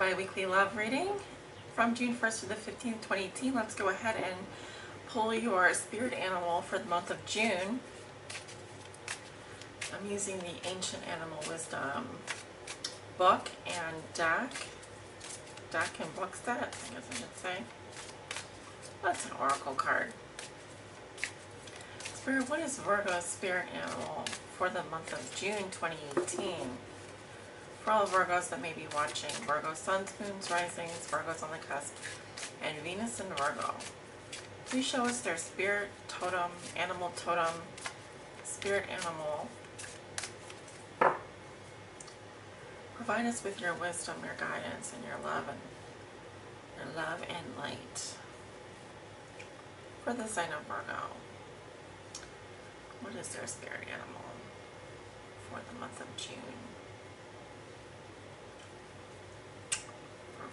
bi-weekly love reading from June 1st to the 15th, 2018. Let's go ahead and pull your spirit animal for the month of June. I'm using the Ancient Animal Wisdom book and deck and book set, I guess I should say. That's an oracle card. Spirit, what is Virgo's spirit animal for the month of June 2018? For all Virgos that may be watching, Virgo suns, moons, risings, Virgos on the cusp, and Venus in Virgo. Please show us their spirit totem, spirit animal. Provide us with your wisdom, your guidance, and your love and light. For the sign of Virgo, what is their spirit animal for the month of June?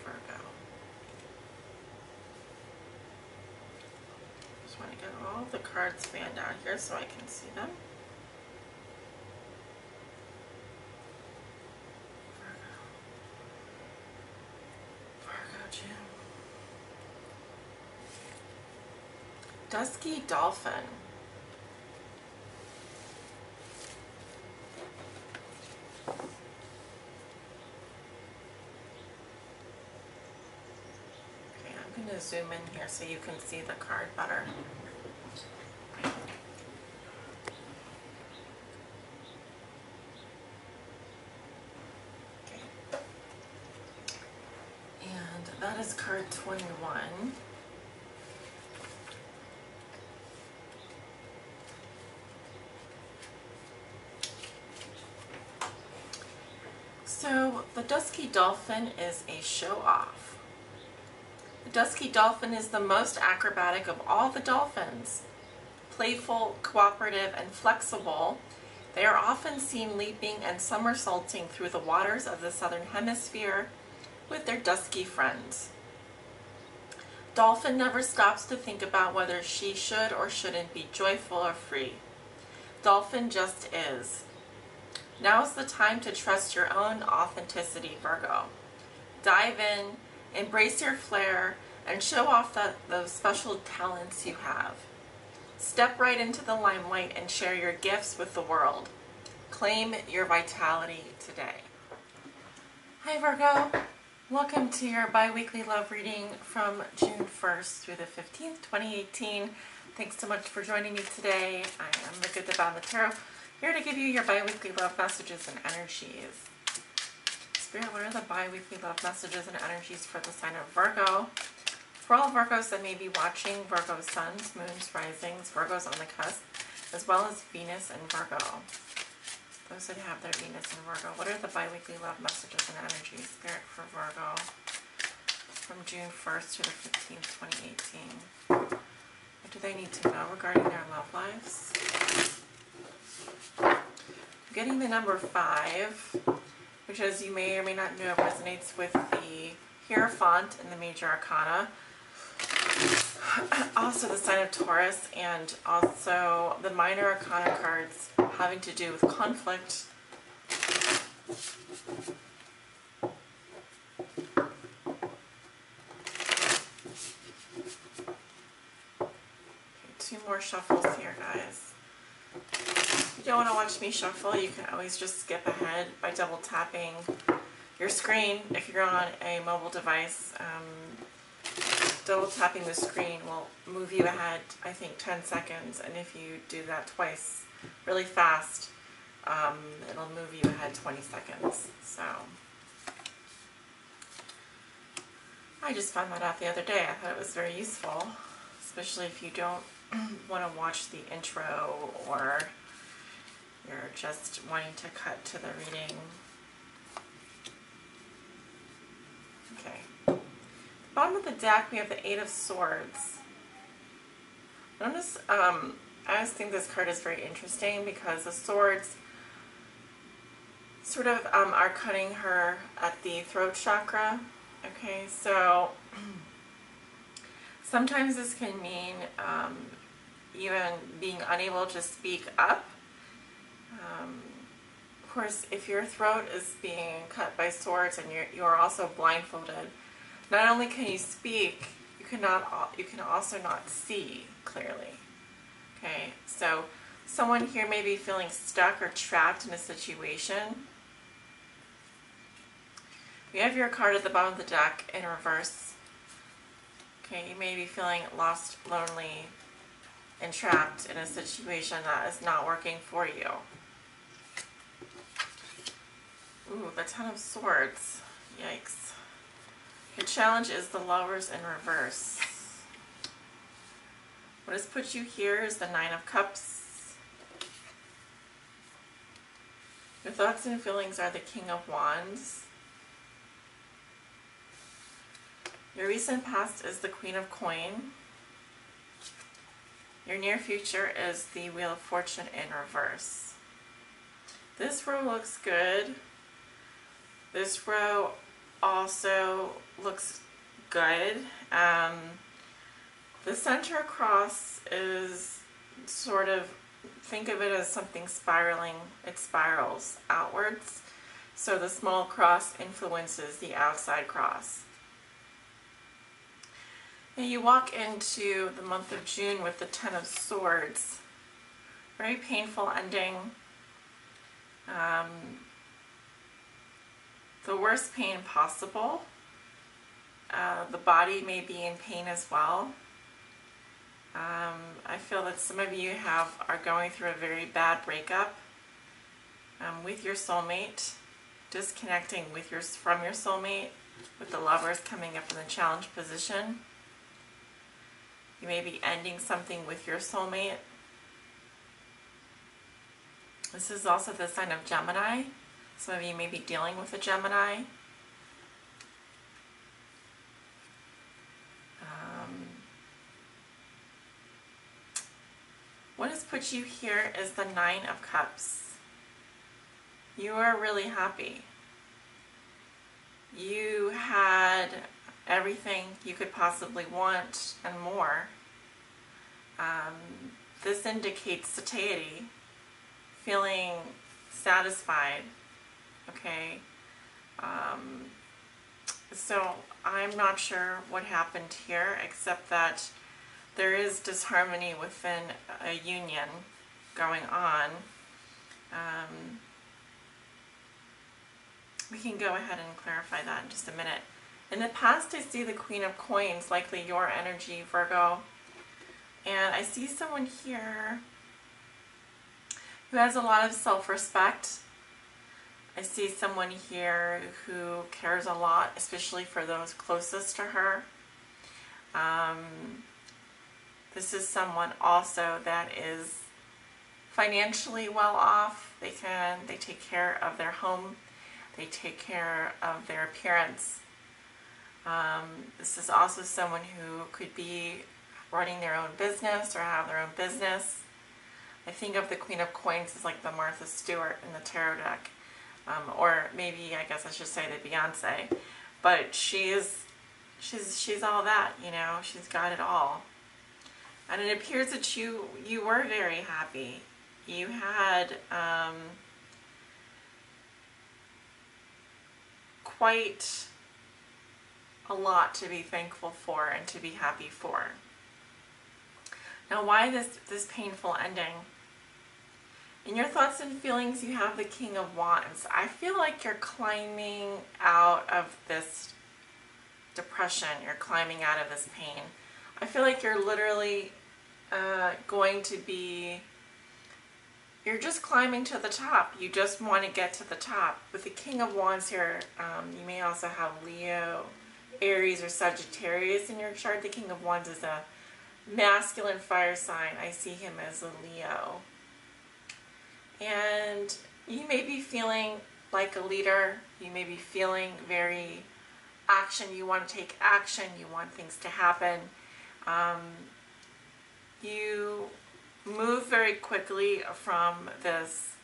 Virgo. Just want to get all the cards fanned out here so I can see them. Virgo June. Dusky Dolphin. I'm going to zoom in here so you can see the card better. Okay. And that is card 21. So the Dusky Dolphin is a show-off. The Dusky Dolphin is the most acrobatic of all the dolphins. Playful, cooperative, and flexible, they are often seen leaping and somersaulting through the waters of the southern hemisphere with their dusky friends. Dolphin never stops to think about whether she should or shouldn't be joyful or free. Dolphin just is. Now is the time to trust your own authenticity, Virgo. Dive in, embrace your flair, and show off those special talents you have. Step right into the limelight and share your gifts with the world. Claim your vitality today. Hi Virgo, welcome to your bi-weekly love reading from June 1st through the 15th, 2018. Thanks so much for joining me today. I am the Good, the Bad, and the Tarot, here to give you your bi-weekly love messages and energies. Spirit, what are the bi-weekly love messages and energies for the sign of Virgo? For all Virgos that may be watching, Virgo suns, moons, risings, Virgos on the cusp, as well as Venus and Virgo. Those that have their Venus and Virgo, what are the bi-weekly love messages and energies, Spirit, for Virgo from June 1st to the 15th, 2018? What do they need to know regarding their love lives? I'm getting the number 5, which, as you may or may not know, resonates with the Hierophant in the Major Arcana. Also the sign of Taurus, and also the Minor Arcana cards having to do with conflict. Okay, 2 more shuffles here, guys. If you don't want to watch me shuffle, you can always just skip ahead by double tapping your screen. If you're on a mobile device, double tapping the screen will move you ahead, I think, 10 seconds. And if you do that twice really fast, it'll move you ahead 20 seconds. So I just found that out the other day. I thought it was very useful, especially if you don't want to watch the intro or you're just wanting to cut to the reading. Okay. Bottom of the deck, we have the 8 of Swords. Notice, I always think this card is very interesting because the swords sort of are cutting her at the throat chakra. Okay, so sometimes this can mean even being unable to speak up, course, if your throat is being cut by swords and you're also blindfolded, not only can you speak, you can also not see clearly. Okay, so someone here may be feeling stuck or trapped in a situation. We have your card at the bottom of the deck in reverse. Okay, you may be feeling lost, lonely, and trapped in a situation that is not working for you. Ooh, the Ten of Swords. Yikes. The challenge is the Lovers in reverse. What has put you here is the Nine of Cups. Your thoughts and feelings are the King of Wands. Your recent past is the Queen of Coin. Your near future is the Wheel of Fortune in reverse. This row looks good. This row also looks good. The center cross is sort of, think of it as something spiraling. It spirals outwards. So the small cross influences the outside cross. And you walk into the month of June with the Ten of Swords. Very painful ending. The worst pain possible. The body may be in pain as well. I feel that some of you are going through a very bad breakup with your soulmate, disconnecting from your soulmate, with the Lovers coming up in the challenge position. You may be ending something with your soulmate. This is also the sign of Gemini. Some of you may be dealing with a Gemini. What has put you here is the Nine of Cups. You are really happy. You had everything you could possibly want and more. This indicates satiety, feeling satisfied, okay? So I'm not sure what happened here, except that there is disharmony within a union going on. We can go ahead and clarify that in just a minute. In the past, I see the Queen of Coins, likely your energy, Virgo. And I see someone here who has a lot of self-respect. I see someone here who cares a lot, especially for those closest to her. This is someone also that is financially well off. They take care of their home. They take care of their appearance. This is also someone who could be running their own business or have their own business. I think of the Queen of Coins as like the Martha Stewart in the tarot deck. Or maybe, I guess I should say the Beyonce. But she's all that, you know, she's got it all. And it appears that you were very happy. You had quite a lot to be thankful for and to be happy for. Now, why this painful ending? In your thoughts and feelings, you have the King of Wands. I feel like you're climbing out of this depression. You're climbing out of this pain. I feel like you're literally going to be, you're just climbing to the top. You just want to get to the top. With the King of Wands here, you may also have Leo, Aries, or Sagittarius in your chart. The King of Wands is a masculine fire sign. I see him as a Leo. And you may be feeling like a leader. You may be feeling very action. You want to take action. You want things to happen. You move very quickly from this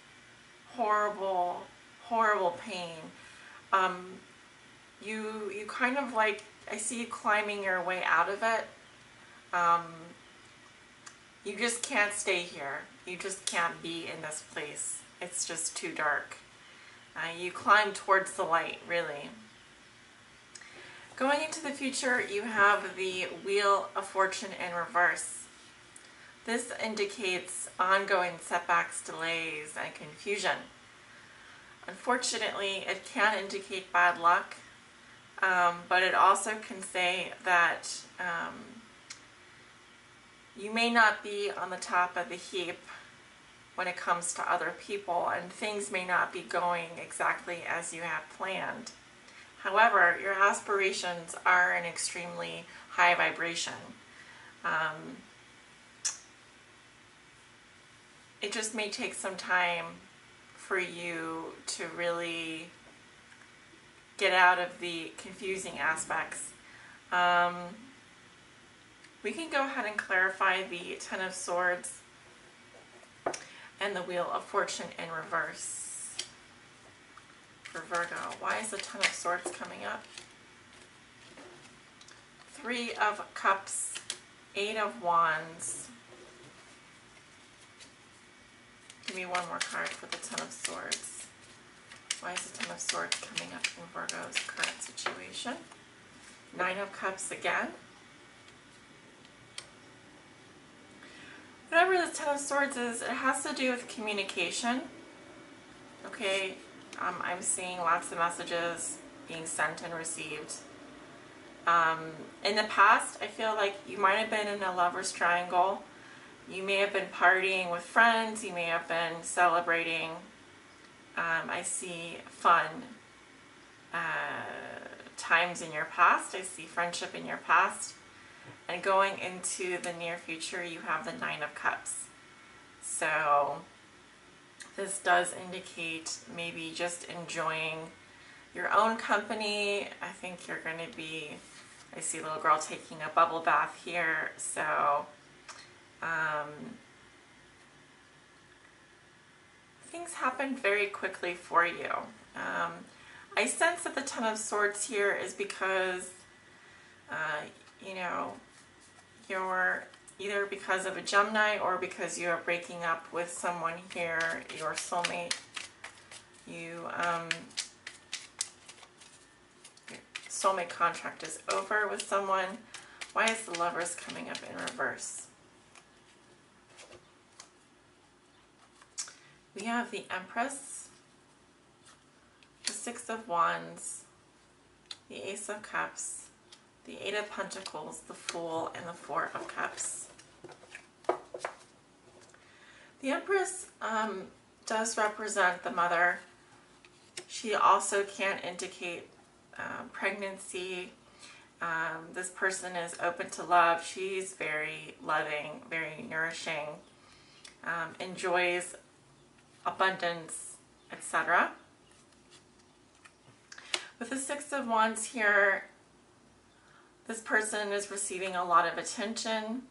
horrible, horrible pain. You kind of like, I see you climbing your way out of it. You just can't stay here. You just can't be in this place. It's just too dark. You climb towards the light, really. Going into the future, you have the Wheel of Fortune in reverse. This indicates ongoing setbacks, delays, and confusion. Unfortunately, it can indicate bad luck, but it also can say that you may not be on the top of the heap when it comes to other people, and things may not be going exactly as you have planned. However, your aspirations are an extremely high vibration. It just may take some time for you to really get out of the confusing aspects. We can go ahead and clarify the Ten of Swords and the Wheel of Fortune in reverse. For Virgo, why is the Ten of Swords coming up? Three of Cups, Eight of Wands. Give me one more card for the Ten of Swords. Why is the Ten of Swords coming up in Virgo's current situation? Nine of Cups again. Whatever the Ten of Swords is, it has to do with communication. Okay, I'm seeing lots of messages being sent and received. In the past, I feel like you might have been in a lover's triangle. You may have been partying with friends. You may have been celebrating. I see fun times in your past. I see friendship in your past. And going into the near future, you have the Nine of Cups. So this does indicate maybe just enjoying your own company. I think you're going to be, I see a little girl taking a bubble bath here. So things happen very quickly for you. I sense that the Ten of Swords here is because, you know, you're either because of a Gemini or because you are breaking up with someone here, your soulmate. Your soulmate contract is over with someone. Why is the Lovers coming up in reverse? We have the Empress, the Six of Wands, the Ace of Cups, the Eight of Pentacles, the Fool, and the Four of Cups. The Empress does represent the mother. She also can indicate pregnancy. This person is open to love. She's very loving, very nourishing, enjoys abundance, etc. With the Six of Wands here, this person is receiving a lot of attention.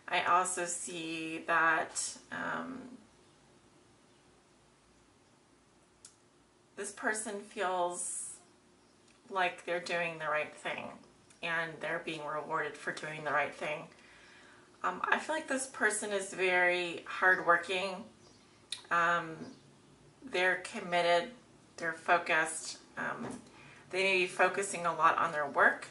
I also see that this person feels like they're doing the right thing and they're being rewarded for doing the right thing. I feel like this person is very hardworking. They're committed, they're focused. They may be focusing a lot on their work.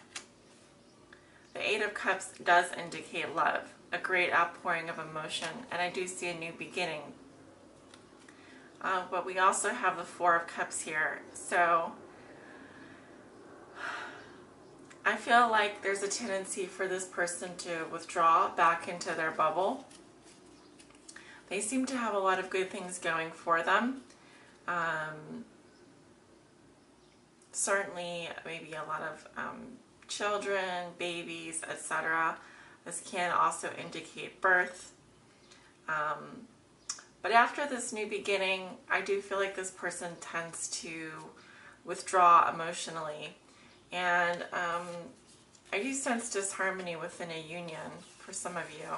The Eight of Cups does indicate love, a great outpouring of emotion, and I do see a new beginning. But we also have the Four of Cups here. So I feel like there's a tendency for this person to withdraw back into their bubble. They seem to have a lot of good things going for them. Certainly maybe a lot of children, babies, etc. This can also indicate birth. But after this new beginning, I do feel like this person tends to withdraw emotionally. And I do sense disharmony within a union for some of you.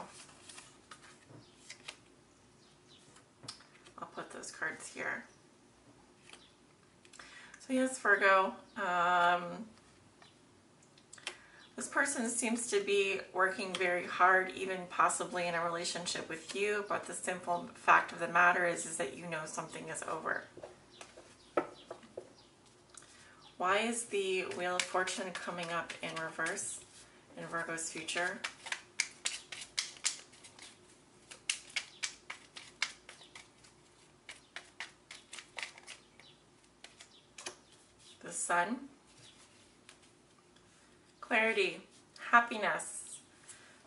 I'll put those cards here. So yes, Virgo, this person seems to be working very hard, even possibly in a relationship with you, but the simple fact of the matter is that you know something is over. Why is the Wheel of Fortune coming up in reverse in Virgo's future? The Sun. Clarity, happiness,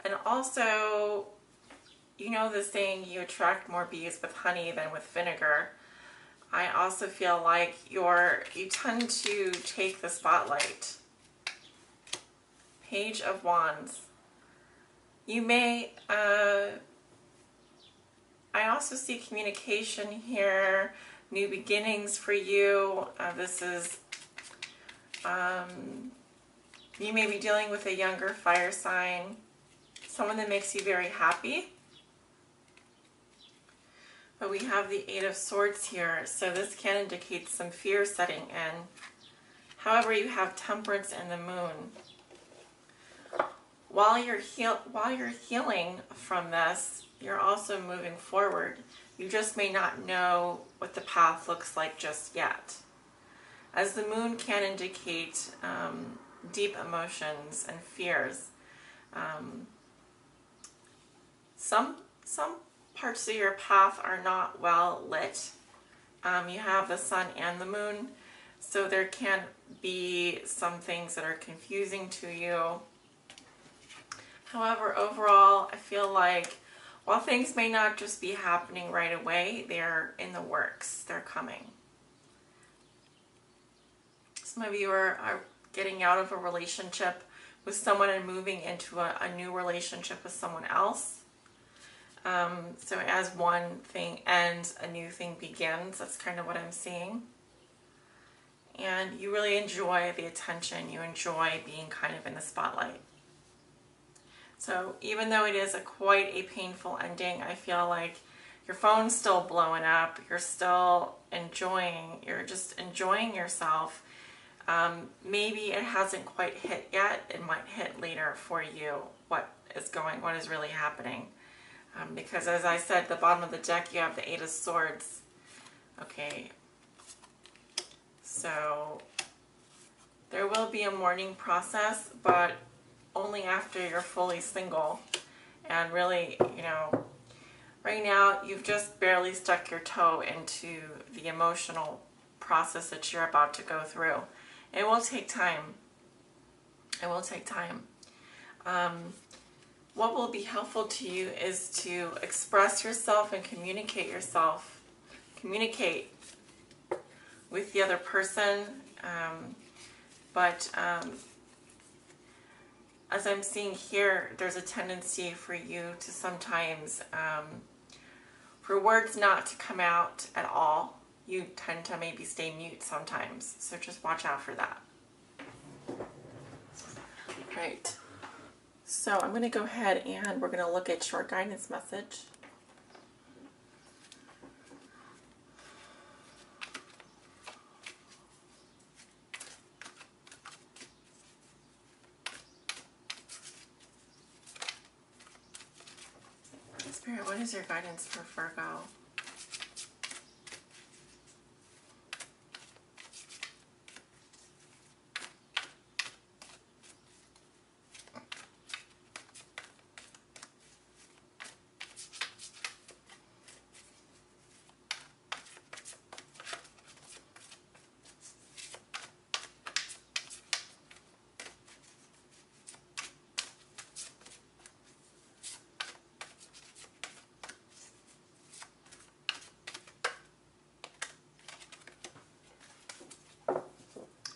and also, you know the saying, you attract more bees with honey than with vinegar. I also feel like you tend to take the spotlight. Page of Wands. You may, I also see communication here, new beginnings for you. This is, you may be dealing with a younger fire sign, someone that makes you very happy. But we have the Eight of Swords here, so this can indicate some fear setting in. However, you have Temperance and the Moon. While you're healing from this, you're also moving forward. You just may not know what the path looks like just yet. As the Moon can indicate deep emotions and fears. Some parts of your path are not well lit. You have the Sun and the Moon, so there can be some things that are confusing to you. However, overall, I feel like while things may not just be happening right away, they're in the works. They're coming. Some of you are getting out of a relationship with someone and moving into a new relationship with someone else. So as one thing ends, a new thing begins. That's kind of what I'm seeing. And you really enjoy the attention. You enjoy being kind of in the spotlight. So even though it is quite a painful ending, I feel like your phone's still blowing up. You're still enjoying. You're just enjoying yourself. Maybe it hasn't quite hit yet. It might hit later for you. What is really happening? Because as I said, at the bottom of the deck, you have the Eight of Swords. Okay. So there will be a mourning process, but only after you're fully single. And really, you know, right now you've just barely stuck your toe into the emotional process that you're about to go through. It will take time. It will take time. What will be helpful to you is to express yourself and communicate yourself. Communicate with the other person. As I'm seeing here, there's a tendency for you to sometimes, for words not to come out at all. You tend to maybe stay mute sometimes. So just watch out for that. Right. So I'm going to go ahead and we're going to look at short guidance message. Spirit, what is your guidance for Virgo?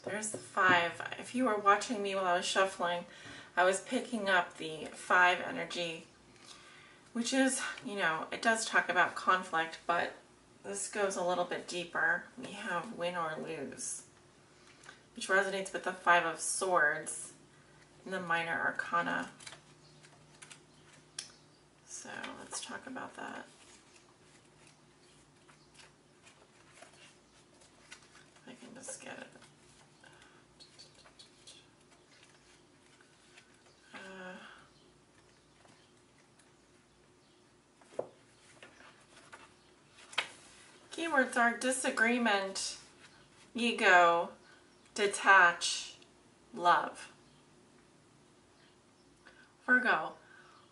There's the 5. If you were watching me while I was shuffling, I was picking up the 5 energy, which is, you know, it does talk about conflict, but this goes a little bit deeper. We have win or lose, which resonates with the 5 of Swords in the minor arcana. So let's talk about that. If I can just get it. Keywords are disagreement, ego, detach, love. Virgo,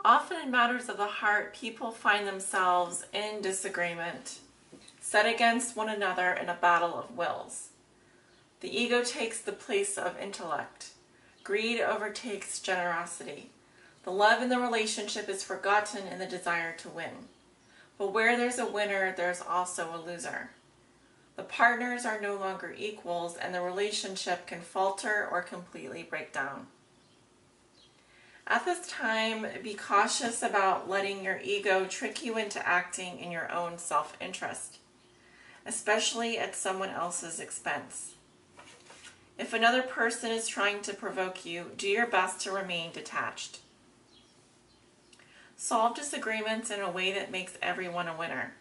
often in matters of the heart, people find themselves in disagreement, set against one another in a battle of wills. The ego takes the place of intellect. Greed overtakes generosity. The love in the relationship is forgotten in the desire to win. But where there's a winner, there's also a loser. The partners are no longer equals, and the relationship can falter or completely break down. At this time, be cautious about letting your ego trick you into acting in your own self-interest, especially at someone else's expense. If another person is trying to provoke you, do your best to remain detached. Solve disagreements in a way that makes everyone a winner.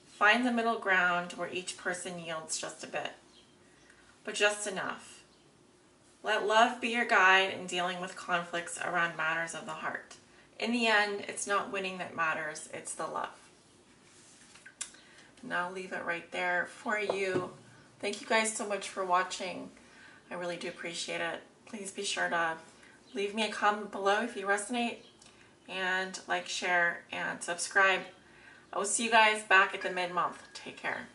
Find the middle ground where each person yields just a bit, but just enough. Let love be your guide in dealing with conflicts around matters of the heart. In the end, it's not winning that matters, it's the love. And I'll leave it right there for you. Thank you guys so much for watching. I really do appreciate it. Please be sure to leave me a comment below if you resonate, and like, share, and subscribe. I will see you guys back at the mid-month. Take care.